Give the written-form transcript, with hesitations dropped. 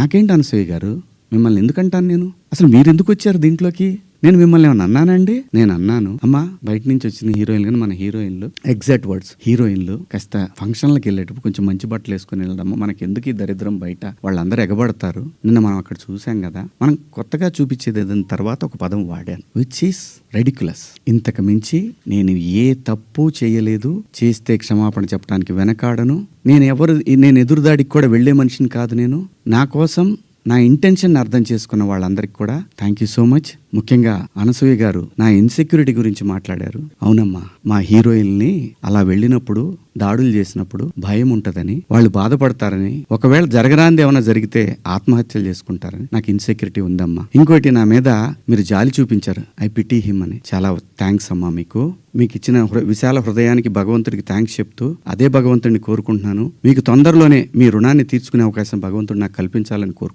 నాకేంటి అనసూయ గారు, మిమ్మల్ని ఎందుకంటాను నేను? అసలు మీరు ఎందుకు వచ్చారు దీంట్లోకి? నేను మిమ్మల్ని ఏమన్నా అన్నానండి? నేను అన్నాను, అమ్మా బయట నుంచి వచ్చిన హీరోయిన్లు కానీ మన హీరోయిన్లు, ఎగ్జాక్ట్ వర్డ్స్, హీరోయిన్లు కాస్త ఫంక్షన్లకు వెళ్ళేటప్పుడు కొంచెం మంచి బట్టలు వేసుకుని వెళ్ళడము, మనకి ఎందుకు ఈ దరిద్రం బయట, వాళ్ళందరూ ఎగబడతారు. నిన్న మనం అక్కడ చూసాం కదా, మనం కొత్తగా చూపించేది ఏదైనా తర్వాత ఒక పదం వాడాను, విచ్ ఈస్ రెడిక్యులస్. ఇంతకు మించి నేను ఏ తప్పు చేయలేదు, చేస్తే క్షమాపణ చెప్పడానికి వెనకాడను. నేను ఎదురుదాడికి కూడా వెళ్లే మనిషిని కాదు. నేను నా కోసం నా ఇంటెన్షన్ అర్థం చేసుకున్న వాళ్ళందరికీ కూడా థ్యాంక్ యూ సో మచ్. ముఖ్యంగా అనసూయ గారు నా ఇన్సెక్యూరిటీ గురించి మాట్లాడారు. అవునమ్మా, మా హీరోయిన్ని అలా వెళ్ళినప్పుడు దాడులు చేసినప్పుడు భయం ఉంటదని, వాళ్ళు బాధపడతారని, ఒకవేళ జరగరాంది ఏమైనా జరిగితే ఆత్మహత్యలు చేసుకుంటారని నాకు ఇన్సెక్యూరిటీ ఉందమ్మా. ఇంకోటి, నా మీద మీరు జాలి చూపించారు, ఐ పిటీ హిమ్ అని. చాలా థ్యాంక్స్ అమ్మా. మీకు ఇచ్చిన విశాల హృదయానికి భగవంతుడికి థ్యాంక్స్ చెప్తూ అదే భగవంతుడిని కోరుకుంటున్నాను. మీకు తొందరలోనే మీ రుణాన్ని తీర్చుకునే అవకాశం భగవంతుడు నాకు కల్పించాలని కోరుకుంటున్నాను.